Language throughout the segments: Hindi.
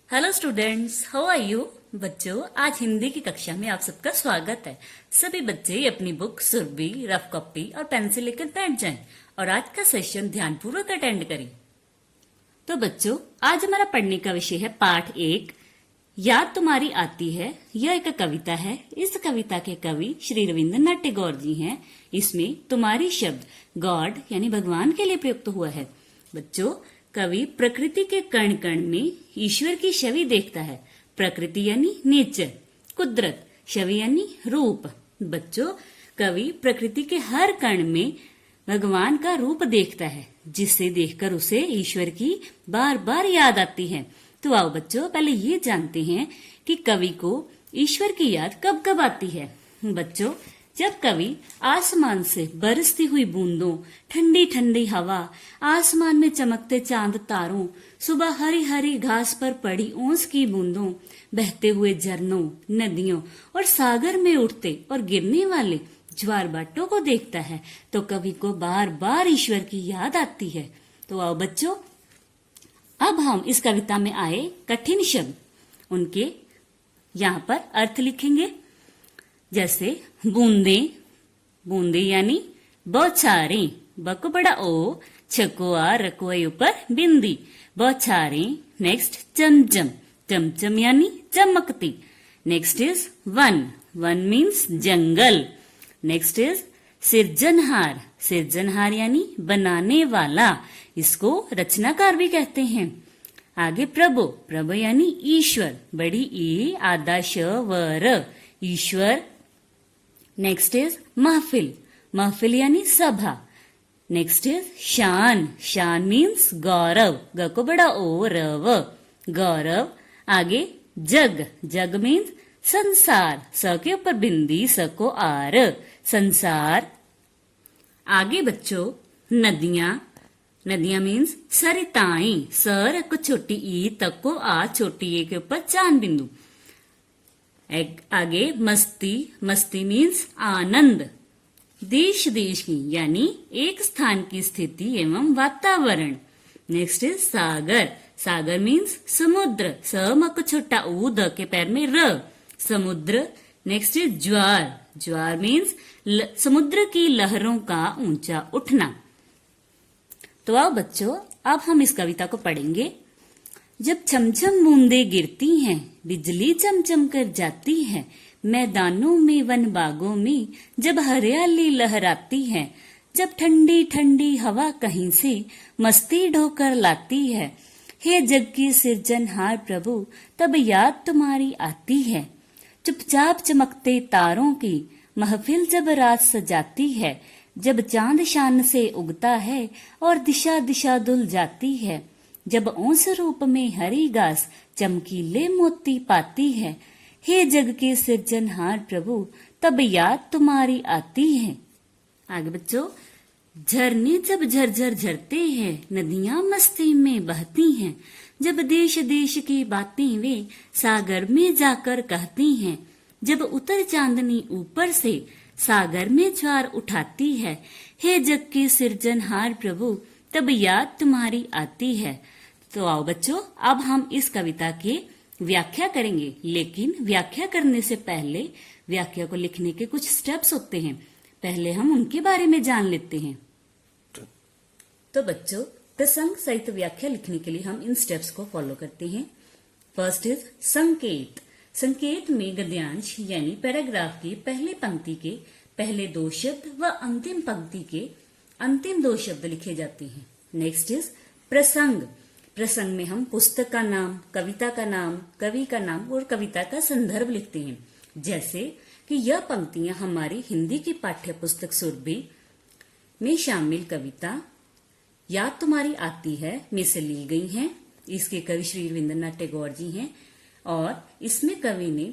Hello students, how are you. बच्चों, आज हिंदी की कक्षा में आप सबका स्वागत है। सभी बच्चे अपनी बुक, सुरभि, रफ कॉपी और पेंसिल लेकर बैठ जाएं और आज का सेशन ध्यानपूर्वक अटेंड करें। तो बच्चों, आज हमारा पढ़ने का विषय है पाठ 1, याद तुम्हारी आती है। यह एक कविता है। इस कविता के कवि श्री रविंद्रनाथ टैगोर जी हैं। इसमें तुम्हारी शब्द गॉड यानी भगवान के लिए प्रयुक्त हुआ है। बच्चों, कवि प्रकृति के कण कण में ईश्वर की छवि देखता है। प्रकृति यानी नेचर, कुदरत, छवि यानी रूप। बच्चों, कवि प्रकृति के हर कण में भगवान का रूप देखता है, जिसे देखकर उसे ईश्वर की बार बार याद आती है। तो आओ बच्चों, पहले ये जानते हैं कि कवि को ईश्वर की याद कब कब आती है। बच्चों, जब कवि आसमान से बरसती हुई बूंदों, ठंडी ठंडी हवा, आसमान में चमकते चांद तारों, सुबह हरी हरी घास पर पड़ी ओस की बूंदों, बहते हुए झरनों, नदियों और सागर में उठते और गिरने वाले ज्वार भाटों को देखता है, तो कवि को बार बार ईश्वर की याद आती है। तो आओ बच्चों, अब हम इस कविता में आए कठिन शब्द, उनके यहाँ पर अर्थ लिखेंगे। जैसे बूंदे, बूंदे यानी बौछारें, ब को बड़ा ओ, छको आ, रको ए ऊपर बिंदी, बौछारें। नेक्स्ट चमचम, चमचम यानी चमकती। नेक्स्ट इज वन, वन मीन्स जंगल। नेक्स्ट इज सिरजनहार, सिरजनहार यानी बनाने वाला, इसको रचनाकार भी कहते हैं। आगे प्रभु, प्रभु यानी ईश्वर, बड़ी ई, आधा श व र, ईश्वर। नेक्स्ट इज महफिल, महफिल यानी सभा। नेक्स्ट इज शान, शान मीन्स गौरव, ग को बड़ा ओ, रव, गौरव। आगे जग, जग मीन्स संसार, स के ऊपर बिंदी, स को आर, संसार। आगे बच्चों नदियां, नदियां मीन्स सरिताएं, सर को छोटी ई, तक को आ, छोटी ए के ऊपर चांद बिंदु। आगे मस्ती, मस्ती मीन्स आनंद। देश देश की यानी एक स्थान की स्थिति एवं वातावरण। Next is Sagar, Sagar means समुद्र, स म को छोटा ऊ, द के पैर में र, समुद्र। Next is jowar, jowar means समुद्र की लहरों का ऊंचा उठना। तो आओ बच्चों, अब हम इस कविता को पढ़ेंगे। जब छमछम बूंदे गिरती हैं, बिजली चमचम कर जाती है, मैदानों में वन बागों में जब हरियाली लहराती है, जब ठंडी ठंडी हवा कहीं से मस्ती ढोकर लाती है, हे जग की सिरजनहार प्रभु तब याद तुम्हारी आती है। चुपचाप चमकते तारों की महफिल जब रात सजाती है, जब चांद शान से उगता है और दिशा दिशा धुल जाती है, जब ओस रूप में हरी घास चमकीले मोती पाती है, हे जग के सिरजनहार प्रभु तब याद तुम्हारी आती है। आगे बच्चों, झरने जब झरझर झरते हैं, नदियां मस्ती में बहती हैं, जब देश देश की बातें वे सागर में जाकर कहती हैं, जब उतर चांदनी ऊपर से सागर में ज्वार उठाती है, हे जग के सिरजनहार प्रभु तब याद तुम्हारी आती है। तो आओ बच्चों, अब हम इस कविता की व्याख्या करेंगे, लेकिन व्याख्या करने से पहले व्याख्या को लिखने के कुछ स्टेप्स होते हैं, पहले हम उनके बारे में जान लेते हैं। तो बच्चों, प्रसंग सहित व्याख्या लिखने के लिए हम इन स्टेप्स को फॉलो करते हैं। फर्स्ट इज संकेत। संकेत में गद्यांश यानी पैराग्राफ की पहली पंक्ति के पहले दो शब्द व अंतिम पंक्ति के अंतिम दो शब्द लिखे जाते हैं। नेक्स्ट इज प्रसंग। प्रसंग में हम पुस्तक का नाम, कविता का नाम, कवि का नाम और कविता का संदर्भ लिखते हैं। जैसे कि यह पंक्तियां हमारी हिंदी की पाठ्य पुस्तक सुरभि में शामिल कविता याद तुम्हारी आती है में से ली गई हैं। इसके कवि श्री रविंद्रनाथ टैगोर जी हैं और इसमें कवि ने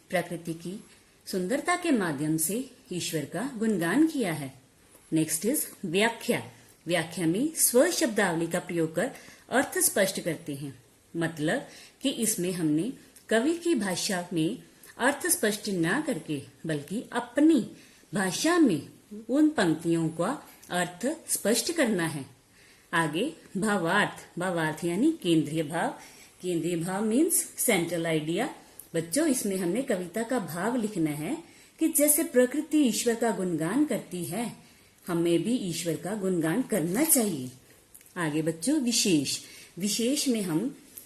प्रकृति की सुंदरता के माध्यम से ईश्वर का गुणगान किया है। नेक्स्ट इज व्याख्या। व्याख्या में स्व शब्दावली का प्रयोग कर अर्थ स्पष्ट करते हैं। मतलब कि इसमें हमने कवि की भाषा में अर्थ स्पष्ट ना करके बल्कि अपनी भाषा में उन पंक्तियों का अर्थ स्पष्ट करना है। आगे भावार्थ, भावार्थ यानी केंद्रीय भाव। केंद्रीय भाव मीन्स सेंट्रल आइडिया। बच्चों इसमें हमने कविता का भाव लिखना है कि जैसे प्रकृति ईश्वर का गुणगान करती है, हमें भी ईश्वर का गुणगान करना चाहिए। आगे बच्चों विशेष। विशेष में हम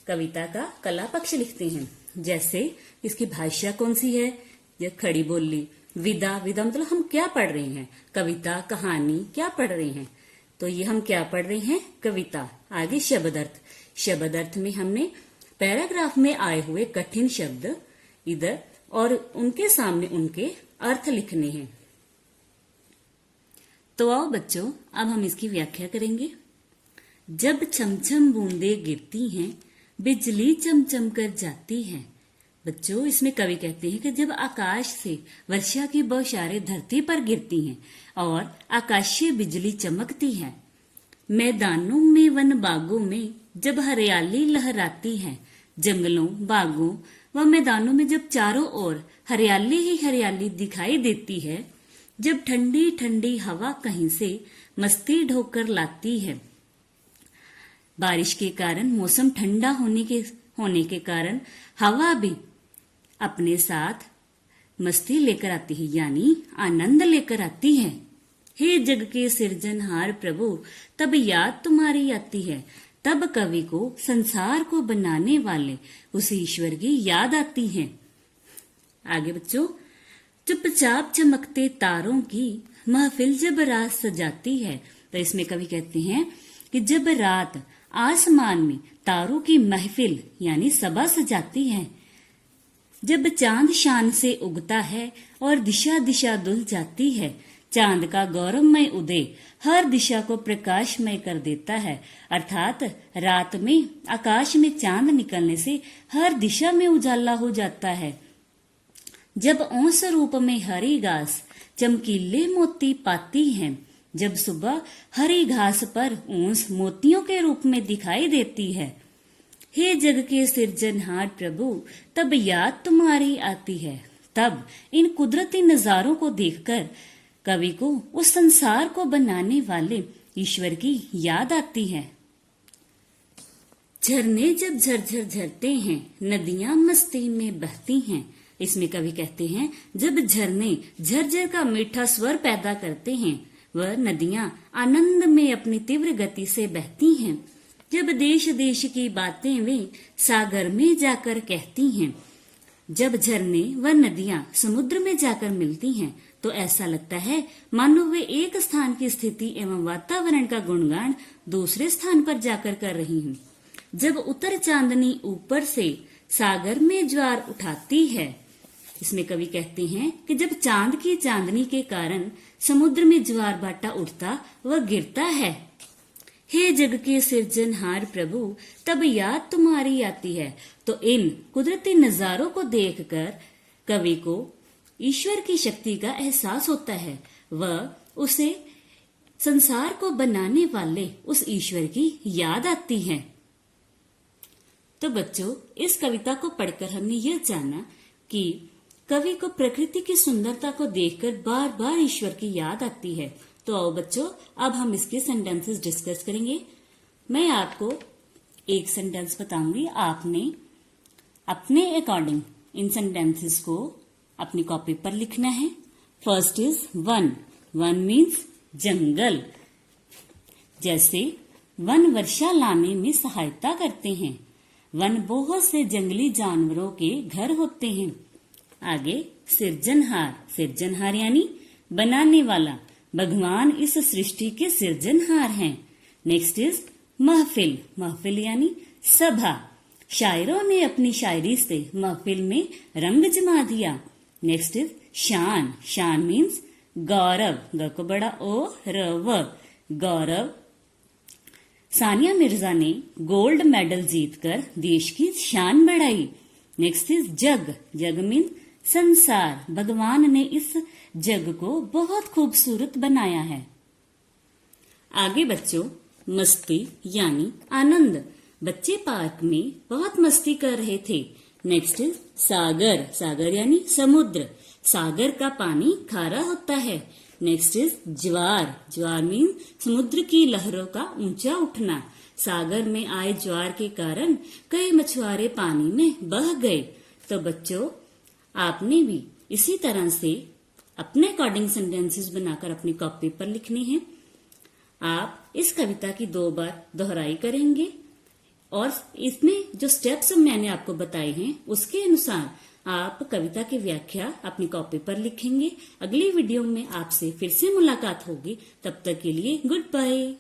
कविता का कला पक्ष लिखते हैं। जैसे इसकी भाषा कौन सी है, यह खड़ी बोली। विदा, विदा मतलब हम क्या पढ़ रहे हैं, कविता कहानी क्या पढ़ रहे हैं, तो ये हम क्या पढ़ रहे हैं, कविता। आगे शब्द अर्थ। शब्द अर्थ में हमने पैराग्राफ में आए हुए कठिन शब्द इधर और उनके सामने उनके अर्थ लिखने हैं। तो आओ बच्चों अब हम इसकी व्याख्या करेंगे। जब छमछम बूंदे गिरती हैं, बिजली चमचम कर जाती है। बच्चों इसमें कवि कहते हैं कि जब आकाश से वर्षा की बौछारें धरती पर गिरती हैं और आकाशीय बिजली चमकती है, मैदानों में वन बागों में जब हरियाली लहराती है, जंगलों बागों व मैदानों में जब चारों ओर हरियाली ही हरियाली दिखाई देती है, जब ठंडी ठंडी हवा कहीं से मस्ती ढोकर लाती है। बारिश के कारण मौसम ठंडा होने के कारण हवा भी अपने साथ मस्ती लेकर आती है, यानी आनंद लेकर आती है। हे जग के सृजनहार प्रभु, तब याद तुम्हारी आती है, तब कवि को संसार को बनाने वाले उस ईश्वर की याद आती है। आगे बच्चों, चुपचाप चमकते तारों की महफिल जब रात सजाती है। तो इसमें कवि कहते हैं कि जब रात आसमान में तारों की महफिल यानी सभा सजाती है, जब चांद शान से उगता है और दिशा दिशा धुल जाती है, चांद का गौरवमय उदय हर दिशा को प्रकाशमय कर देता है। अर्थात रात में आकाश में चांद निकलने से हर दिशा में उजाला हो जाता है। जब औंस रूप में हरी घास चमकीले मोती पाती है, जब सुबह हरी घास पर औंस मोतियों के रूप में दिखाई देती है। हे जग के सृजनहार प्रभु, तब याद तुम्हारी आती है, तब इन कुदरती नजारों को देखकर कवि को उस संसार को बनाने वाले ईश्वर की याद आती है। झरने जब झरझर झरते हैं, नदियां मस्ती में बहती हैं। इसमें कवि कहते हैं जब झरने झरझर का मीठा स्वर पैदा करते हैं, वह नदियां आनंद में अपनी तीव्र गति से बहती हैं। जब देश देश की बातें वे सागर में जाकर कहती हैं, जब झरने व नदियां समुद्र में जाकर मिलती हैं, तो ऐसा लगता है मानो वे एक स्थान की स्थिति एवं वातावरण का गुणगान दूसरे स्थान पर जाकर कर रही हूँ। जब उतर चांदनी ऊपर से सागर में ज्वार उठाती है। इसमें कवि कहते हैं कि जब चांद की चांदनी के कारण समुद्र में ज्वार भाटा उठता व गिरता है। हे जग के सृजनहार प्रभु, तब याद तुम्हारी आती है। तो इन कुदरती नजारों को देखकर कवि को ईश्वर की शक्ति का एहसास होता है, वह उसे संसार को बनाने वाले उस ईश्वर की याद आती है। तो बच्चों इस कविता को पढ़कर हमने यह जाना कि कवि को प्रकृति की सुंदरता को देखकर बार बार ईश्वर की याद आती है। तो आओ बच्चों अब हम इसके सेंटेंसेस डिस्कस करेंगे। मैं आपको एक सेंटेंस बताऊंगी, आपने अपने अकॉर्डिंग इन सेंटेंसेस को अपनी कॉपी पर लिखना है। फर्स्ट इज वन। वन मीन्स जंगल। जैसे वन वर्षा लाने में सहायता करते हैं। वन बहुत से जंगली जानवरों के घर होते हैं। आगे सृजनहार। सृजनहार यानी बनाने वाला। भगवान इस सृष्टि के सृजनहार हैं। नेक्स्ट इज महफिल। महफिल यानी सभा। शायरों ने अपनी शायरी से महफिल में रंग जमा दिया। नेक्स्ट इज शान। शान मीन्स गौरव। ग को बड़ा ओ र व, गौरव। सानिया मिर्जा ने गोल्ड मेडल जीतकर देश की शान बढ़ाई। Next is jug. Jug means संसार। भगवान ने इस जग को बहुत खूबसूरत बनाया है। आगे बच्चों मस्ती यानी आनंद। बच्चे पार्क में बहुत मस्ती कर रहे थे। नेक्स्ट इज सागर। सागर यानी समुद्र। सागर का पानी खारा होता है। Next is jowar. Jowar mean समुद्र की लहरों का ऊंचा उठना। सागर में आए ज्वार के कारण कई मछुआरे पानी में बह गए। तो बच्चों, आपने भी इसी तरह से अपने अकॉर्डिंग सेंटेंसेस बनाकर अपनी कॉपी पर लिखने हैं। आप इस कविता की 2 बार दोहराई करेंगे और इसमें जो स्टेप्स मैंने आपको बताए हैं उसके अनुसार आप कविता की व्याख्या अपनी कॉपी पर लिखेंगे। अगली वीडियो में आपसे फिर से मुलाकात होगी। तब तक के लिए गुड बाय।